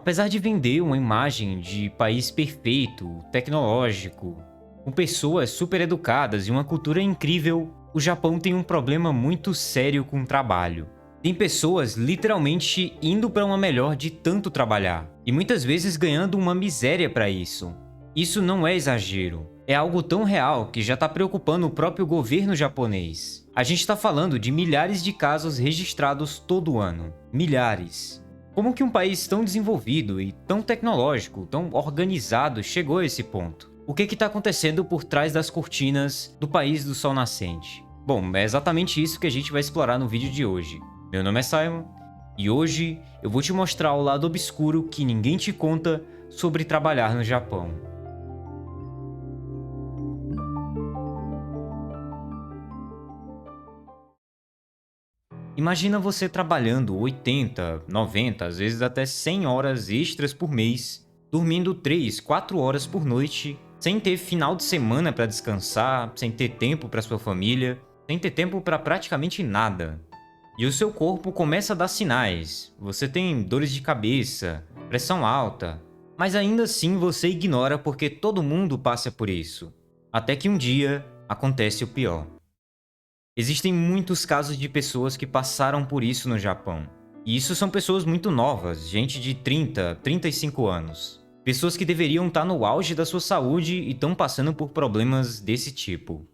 Apesar de vender uma imagem de país perfeito, tecnológico, com pessoas super educadas e uma cultura incrível, o Japão tem um problema muito sério com o trabalho. Tem pessoas literalmente indo para uma melhor de tanto trabalhar, e muitas vezes ganhando uma miséria para isso. Isso não é exagero, é algo tão real que já está preocupando o próprio governo japonês. A gente está falando de milhares de casos registrados todo ano. Milhares. Como que um país tão desenvolvido e tão tecnológico, tão organizado chegou a esse ponto? O que está acontecendo por trás das cortinas do país do sol nascente? Bom, é exatamente isso que a gente vai explorar no vídeo de hoje. Meu nome é Simon e hoje eu vou te mostrar o lado obscuro que ninguém te conta sobre trabalhar no Japão. Imagina você trabalhando 80, 90, às vezes até 100 horas extras por mês, dormindo 3, 4 horas por noite, sem ter final de semana para descansar, sem ter tempo para sua família, sem ter tempo para praticamente nada. E o seu corpo começa a dar sinais. Você tem dores de cabeça, pressão alta, mas ainda assim você ignora porque todo mundo passa por isso. Até que um dia acontece o pior. Existem muitos casos de pessoas que passaram por isso no Japão. E isso são pessoas muito novas, gente de 30, 35 anos. Pessoas que deveriam estar no auge da sua saúde e estão passando por problemas desse tipo.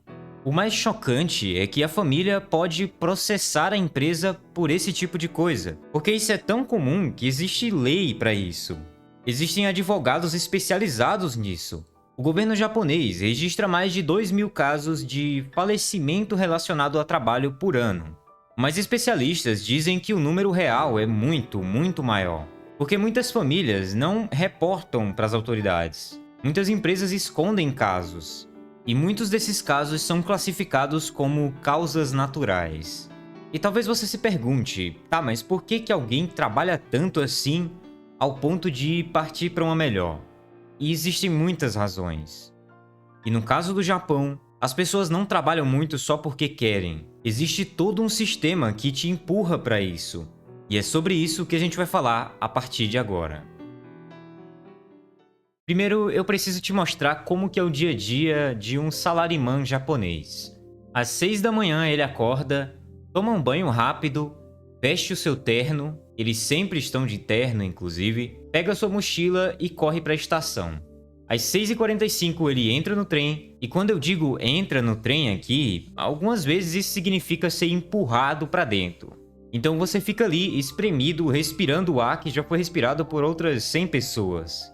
O mais chocante é que a família pode processar a empresa por esse tipo de coisa, porque isso é tão comum que existe lei para isso. Existem advogados especializados nisso. O governo japonês registra mais de 2.000 casos de falecimento relacionado a trabalho por ano. Mas especialistas dizem que o número real é muito, muito maior, porque muitas famílias não reportam para as autoridades. Muitas empresas escondem casos. E muitos desses casos são classificados como causas naturais. E talvez você se pergunte, tá, mas por que alguém trabalha tanto assim ao ponto de partir para uma melhor? E existem muitas razões. E no caso do Japão, as pessoas não trabalham muito só porque querem. Existe todo um sistema que te empurra para isso. E é sobre isso que a gente vai falar a partir de agora. Primeiro, eu preciso te mostrar como que é o dia a dia de um salaryman japonês. Às 6 da manhã ele acorda, toma um banho rápido, veste o seu terno, eles sempre estão de terno inclusive, pega sua mochila e corre para a estação. Às 6h45 ele entra no trem, e quando eu digo entra no trem aqui, algumas vezes isso significa ser empurrado para dentro. Então você fica ali espremido, respirando o ar que já foi respirado por outras 100 pessoas.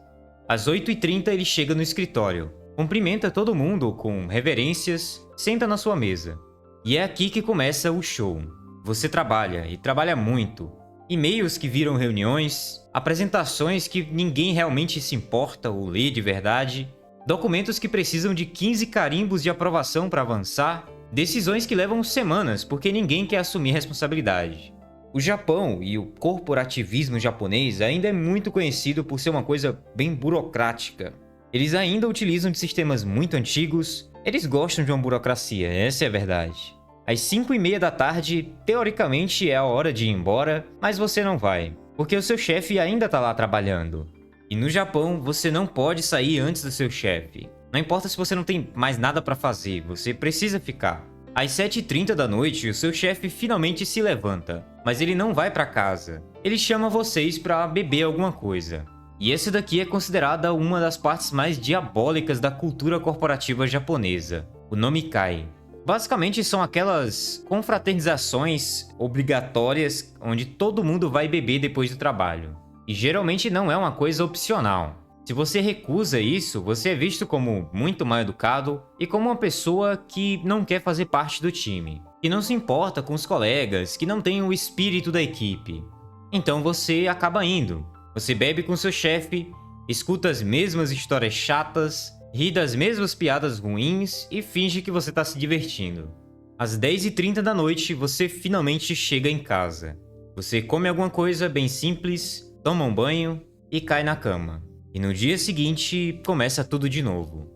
Às 8h30 ele chega no escritório, cumprimenta todo mundo com reverências, senta na sua mesa. E é aqui que começa o show. Você trabalha, e trabalha muito. E-mails que viram reuniões, apresentações que ninguém realmente se importa ou lê de verdade, documentos que precisam de 15 carimbos de aprovação para avançar, decisões que levam semanas porque ninguém quer assumir responsabilidade. O Japão e o corporativismo japonês ainda é muito conhecido por ser uma coisa bem burocrática. Eles ainda utilizam de sistemas muito antigos, eles gostam de uma burocracia, essa é a verdade. Às 5h30 da tarde, teoricamente é a hora de ir embora, mas você não vai, porque o seu chefe ainda está lá trabalhando. E no Japão, você não pode sair antes do seu chefe. Não importa se você não tem mais nada para fazer, você precisa ficar. Às 7h30 da noite, o seu chefe finalmente se levanta, mas ele não vai para casa. Ele chama vocês para beber alguma coisa. E essa daqui é considerada uma das partes mais diabólicas da cultura corporativa japonesa, o nomikai. Basicamente são aquelas confraternizações obrigatórias onde todo mundo vai beber depois do trabalho. E geralmente não é uma coisa opcional. Se você recusa isso, você é visto como muito mal educado e como uma pessoa que não quer fazer parte do time, que não se importa com os colegas, que não tem o espírito da equipe. Então você acaba indo. Você bebe com seu chefe, escuta as mesmas histórias chatas, ri das mesmas piadas ruins e finge que você está se divertindo. Às 10h30 da noite, você finalmente chega em casa. Você come alguma coisa bem simples, toma um banho e cai na cama. E no dia seguinte, começa tudo de novo.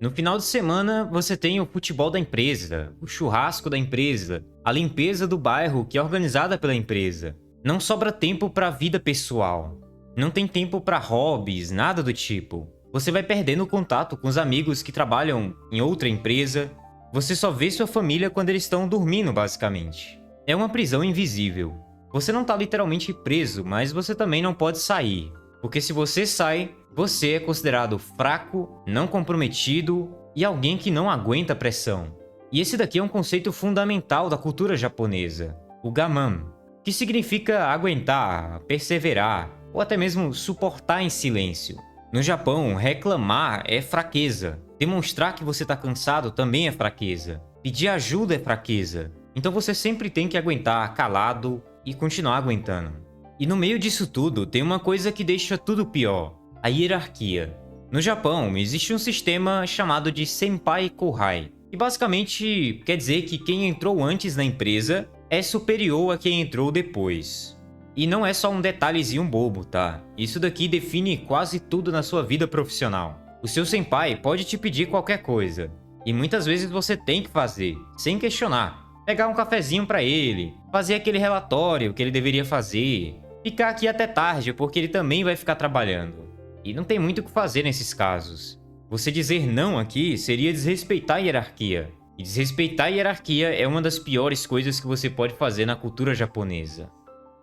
No final de semana, você tem o futebol da empresa, o churrasco da empresa, a limpeza do bairro que é organizada pela empresa. Não sobra tempo para a vida pessoal. Não tem tempo para hobbies, nada do tipo. Você vai perdendo contato com os amigos que trabalham em outra empresa. Você só vê sua família quando eles estão dormindo, basicamente. É uma prisão invisível. Você não tá literalmente preso, mas você também não pode sair. Porque se você sai, você é considerado fraco, não comprometido e alguém que não aguenta pressão. E esse daqui é um conceito fundamental da cultura japonesa, o gaman, que significa aguentar, perseverar ou até mesmo suportar em silêncio. No Japão, reclamar é fraqueza. Demonstrar que você está cansado também é fraqueza. Pedir ajuda é fraqueza. Então você sempre tem que aguentar calado e continuar aguentando. E no meio disso tudo, tem uma coisa que deixa tudo pior: a hierarquia. No Japão, existe um sistema chamado de Senpai Kohai, que basicamente quer dizer que quem entrou antes na empresa é superior a quem entrou depois. E não é só um detalhezinho bobo, tá? Isso daqui define quase tudo na sua vida profissional. O seu senpai pode te pedir qualquer coisa, e muitas vezes você tem que fazer, sem questionar. Pegar um cafezinho pra ele, fazer aquele relatório que ele deveria fazer, ficar aqui até tarde porque ele também vai ficar trabalhando. E não tem muito o que fazer nesses casos. Você dizer não aqui seria desrespeitar a hierarquia. E desrespeitar a hierarquia é uma das piores coisas que você pode fazer na cultura japonesa.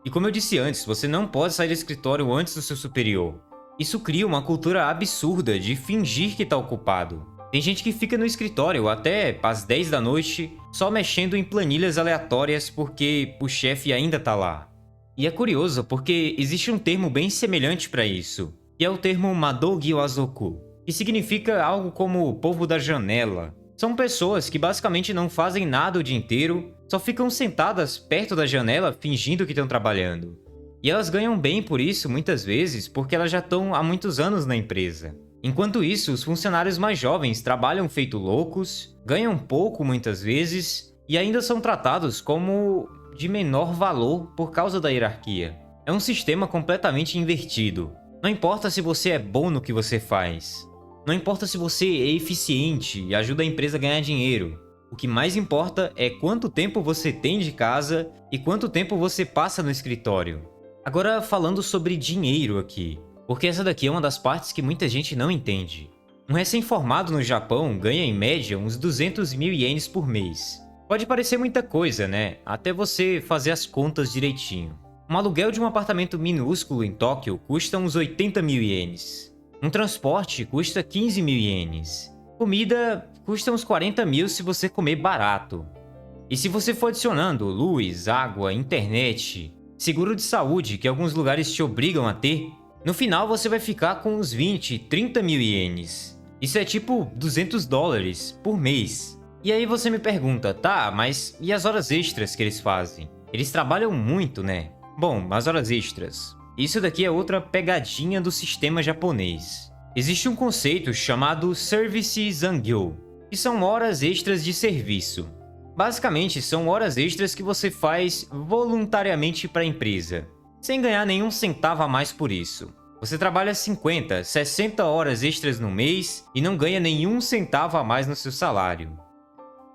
E como eu disse antes, você não pode sair do escritório antes do seu superior. Isso cria uma cultura absurda de fingir que tá ocupado. Tem gente que fica no escritório até às 10 da noite só mexendo em planilhas aleatórias porque o chefe ainda tá lá. E é curioso porque existe um termo bem semelhante para isso, que é o termo Madogi Wazoku, que significa algo como o povo da janela. São pessoas que basicamente não fazem nada o dia inteiro, só ficam sentadas perto da janela fingindo que estão trabalhando. E elas ganham bem por isso muitas vezes porque elas já estão há muitos anos na empresa. Enquanto isso, os funcionários mais jovens trabalham feito loucos, ganham pouco muitas vezes e ainda são tratados como de menor valor por causa da hierarquia. É um sistema completamente invertido. Não importa se você é bom no que você faz. Não importa se você é eficiente e ajuda a empresa a ganhar dinheiro. O que mais importa é quanto tempo você tem de casa e quanto tempo você passa no escritório. Agora falando sobre dinheiro aqui, porque essa daqui é uma das partes que muita gente não entende. Um recém-formado no Japão ganha em média uns 200 mil ienes por mês. Pode parecer muita coisa, né? Até você fazer as contas direitinho. Um aluguel de um apartamento minúsculo em Tóquio custa uns 80 mil ienes. Um transporte custa 15 mil ienes. Comida custa uns 40 mil se você comer barato. E se você for adicionando luz, água, internet, seguro de saúde que alguns lugares te obrigam a ter, no final você vai ficar com uns 20, 30 mil ienes. Isso é tipo 200 dólares por mês. E aí você me pergunta, tá, mas e as horas extras que eles fazem? Eles trabalham muito, né? Bom, as horas extras. Isso daqui é outra pegadinha do sistema japonês. Existe um conceito chamado Service Zangyo, que são horas extras de serviço. Basicamente, são horas extras que você faz voluntariamente para a empresa, sem ganhar nenhum centavo a mais por isso. Você trabalha 50, 60 horas extras no mês e não ganha nenhum centavo a mais no seu salário.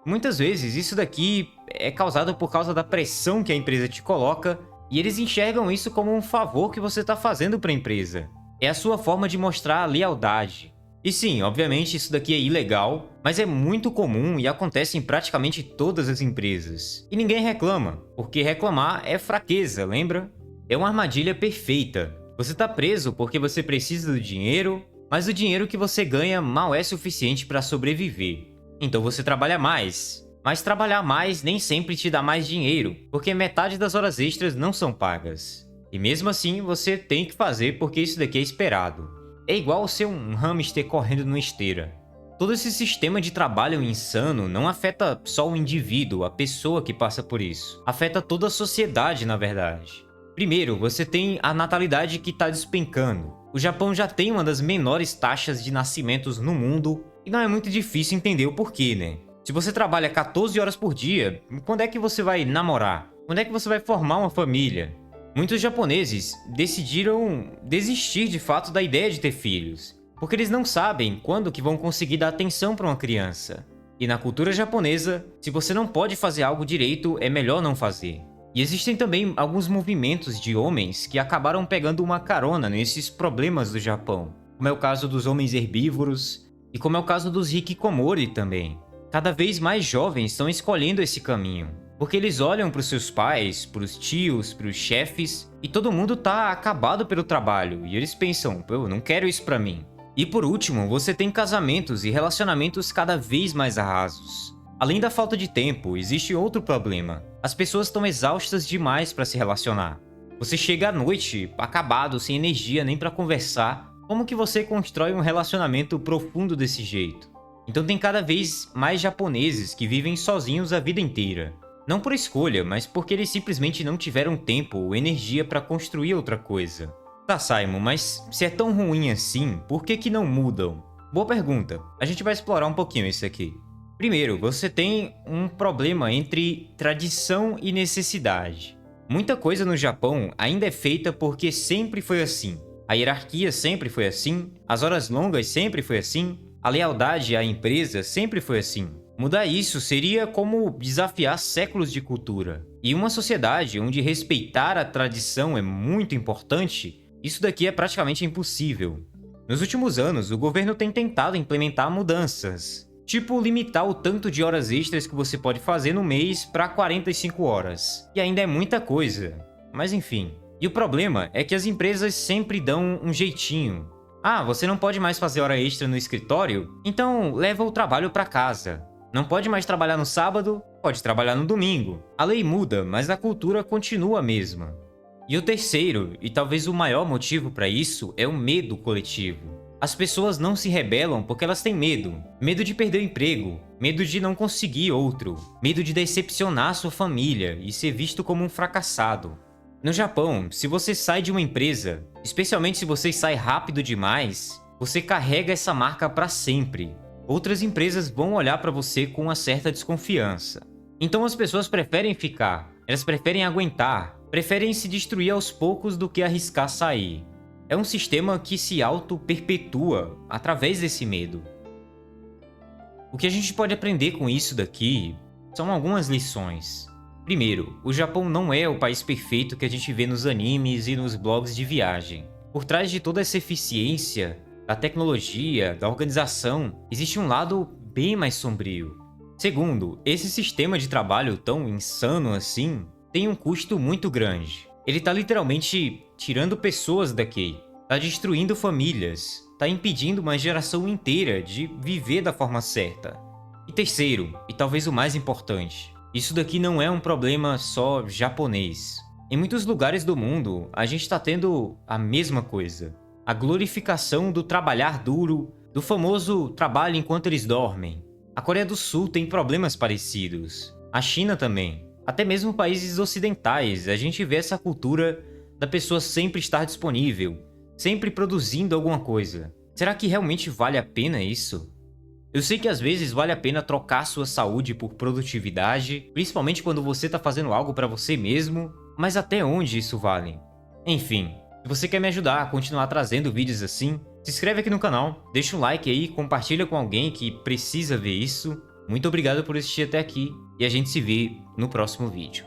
Muitas vezes isso daqui é causado por causa da pressão que a empresa te coloca e eles enxergam isso como um favor que você está fazendo para a empresa. É a sua forma de mostrar a lealdade. E sim, obviamente isso daqui é ilegal, mas é muito comum e acontece em praticamente todas as empresas. E ninguém reclama, porque reclamar é fraqueza, lembra? É uma armadilha perfeita. Você está preso porque você precisa do dinheiro, mas o dinheiro que você ganha mal é suficiente para sobreviver. Então você trabalha mais. Mas trabalhar mais nem sempre te dá mais dinheiro, porque metade das horas extras não são pagas. E mesmo assim, você tem que fazer porque isso daqui é esperado. É igual ser um hamster correndo numa esteira. Todo esse sistema de trabalho insano não afeta só o indivíduo, a pessoa que passa por isso. Afeta toda a sociedade, na verdade. Primeiro, você tem a natalidade que está despencando. O Japão já tem uma das menores taxas de nascimentos no mundo, e não é muito difícil entender o porquê, né? Se você trabalha 14 horas por dia, quando é que você vai namorar? Quando é que você vai formar uma família? Muitos japoneses decidiram desistir de fato da ideia de ter filhos, porque eles não sabem quando que vão conseguir dar atenção para uma criança. E na cultura japonesa, se você não pode fazer algo direito, é melhor não fazer. E existem também alguns movimentos de homens que acabaram pegando uma carona nesses problemas do Japão, como é o caso dos homens herbívoros e como é o caso dos hikikomori também. Cada vez mais jovens estão escolhendo esse caminho, porque eles olham para os seus pais, para os tios, para os chefes, e todo mundo tá acabado pelo trabalho, e eles pensam, eu não quero isso para mim. E por último, você tem casamentos e relacionamentos cada vez mais rasos. Além da falta de tempo, existe outro problema. As pessoas estão exaustas demais para se relacionar. Você chega à noite, acabado, sem energia nem para conversar. Como que você constrói um relacionamento profundo desse jeito? Então tem cada vez mais japoneses que vivem sozinhos a vida inteira. Não por escolha, mas porque eles simplesmente não tiveram tempo ou energia para construir outra coisa. Tá, Simon, mas se é tão ruim assim, por que que não mudam? Boa pergunta. A gente vai explorar um pouquinho isso aqui. Primeiro, você tem um problema entre tradição e necessidade. Muita coisa no Japão ainda é feita porque sempre foi assim. A hierarquia sempre foi assim, as horas longas sempre foi assim, a lealdade à empresa sempre foi assim. Mudar isso seria como desafiar séculos de cultura. E uma sociedade onde respeitar a tradição é muito importante, isso daqui é praticamente impossível. Nos últimos anos, o governo tem tentado implementar mudanças, tipo limitar o tanto de horas extras que você pode fazer no mês para 45 horas. E ainda é muita coisa, mas enfim. E o problema é que as empresas sempre dão um jeitinho. Ah, você não pode mais fazer hora extra no escritório? Então leva o trabalho para casa. Não pode mais trabalhar no sábado? Pode trabalhar no domingo. A lei muda, mas a cultura continua a mesma. E o terceiro, e talvez o maior motivo para isso, é o medo coletivo. As pessoas não se rebelam porque elas têm medo. Medo de perder o emprego, medo de não conseguir outro, medo de decepcionar sua família e ser visto como um fracassado. No Japão, se você sai de uma empresa, especialmente se você sai rápido demais, você carrega essa marca para sempre. Outras empresas vão olhar para você com uma certa desconfiança. Então as pessoas preferem ficar, elas preferem aguentar, preferem se destruir aos poucos do que arriscar sair. É um sistema que se auto-perpetua através desse medo. O que a gente pode aprender com isso daqui são algumas lições. Primeiro, o Japão não é o país perfeito que a gente vê nos animes e nos blogs de viagem. Por trás de toda essa eficiência, da tecnologia, da organização, existe um lado bem mais sombrio. Segundo, esse sistema de trabalho tão insano assim tem um custo muito grande. Ele tá literalmente tirando pessoas daqui, tá destruindo famílias, tá impedindo uma geração inteira de viver da forma certa. E terceiro, e talvez o mais importante, isso daqui não é um problema só japonês. Em muitos lugares do mundo, a gente tá tendo a mesma coisa. A glorificação do trabalhar duro, do famoso trabalho enquanto eles dormem. A Coreia do Sul tem problemas parecidos. A China também. Até mesmo países ocidentais, a gente vê essa cultura da pessoa sempre estar disponível, sempre produzindo alguma coisa. Será que realmente vale a pena isso? Eu sei que às vezes vale a pena trocar sua saúde por produtividade, principalmente quando você está fazendo algo para você mesmo, mas até onde isso vale? Enfim, se você quer me ajudar a continuar trazendo vídeos assim, se inscreve aqui no canal, deixa um like aí, compartilha com alguém que precisa ver isso. Muito obrigado por assistir até aqui e a gente se vê no próximo vídeo.